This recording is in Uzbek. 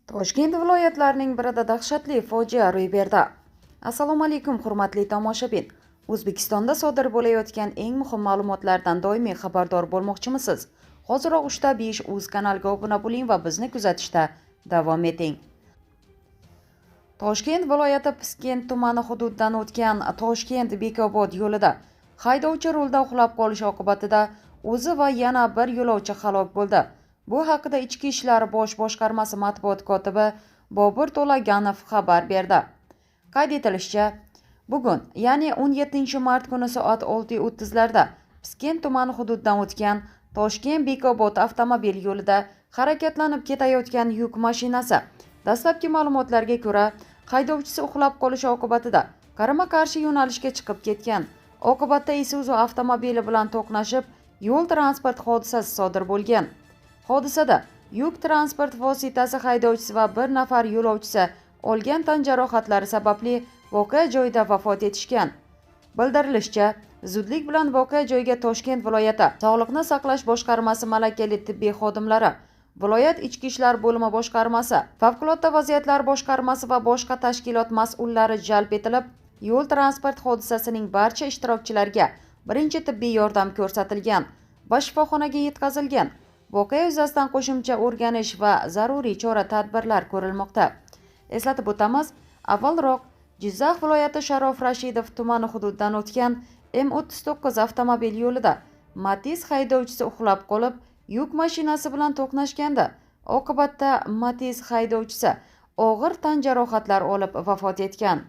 Toshkent viloyatlarining birida dahshatli fojia ro'y berdi. Assalomu alaykum hurmatli tomoshabin. O'zbekistonda sodir bo'layotgan eng muhim ma'lumotlardan doimiy xabardor bo'lmoqchimisiz? Hoziroq 3:5 uz kanaliga obuna bo'ling va bizni kuzatishda davom eting. Toshkent viloyati Piskent tumani hududidan o'tgan Toshkent-Bekobod yo'lida haydovchi rulda uxlab qolish oqibatida o'zi va yana bir yo'lovchi halok bo'ldi. Bu haqida Ichki ishlar bosh boshqarmasi matbuot kotibi Bobur To'laganov xabar berdi. Qayd etilishicha, bugun, ya'ni 17-mart kuni soat 6:30 larda Piskent tumani hududidan o'tgan Toshkent-Bekobod avtomobil yo'lida harakatlanib ketayotgan yuk mashinasi dastlabki ma'lumotlarga ko'ra, haydovchisi uxlab qolishi oqibatida qarama-qarshi yo'nalishga chiqib ketgan. Oqibatda Isuzu avtomobili bilan to'qnashib, yo'l transport hodisasi sodir bo'lgan. Hodisada yuk transport vositasi haydovchisi va bir nafar yo'lovchisi olgan tan jarohatlari sababli voqea joyida vafot etishgan. Bildirilishicha, zudlik bilan voqea joyiga Toshkent viloyati Sog'liqni saqlash boshqarmasi malakali tibbiy xodimlari, viloyat ichki ishlar bo'limi boshqarmasi, favqulodda vaziyatlar boshqarmasi va boshqa tashkilot mas'ullari jalb etilib, yo'l transport hodisasining barcha ishtirokchilariga birinchi tibbiy yordam ko'rsatilgan va shifoxonaga yetkazilgan. Voqea yuzasidan qo'shimcha o'rganish va zaruriy chora-tadbirlar ko'rilmoqda. Eslatib o'tamiz, avvalroq Jizzax viloyati Sharof Rashidov tumani hududidan o'tgan M39 avtomobil yo'lida Matiz haydovchisi uxlab qolib, yuk mashinasi bilan to'qnashganda, oqibatda Matiz haydovchisi og'ir tan jarohatlar olib vafot etgan.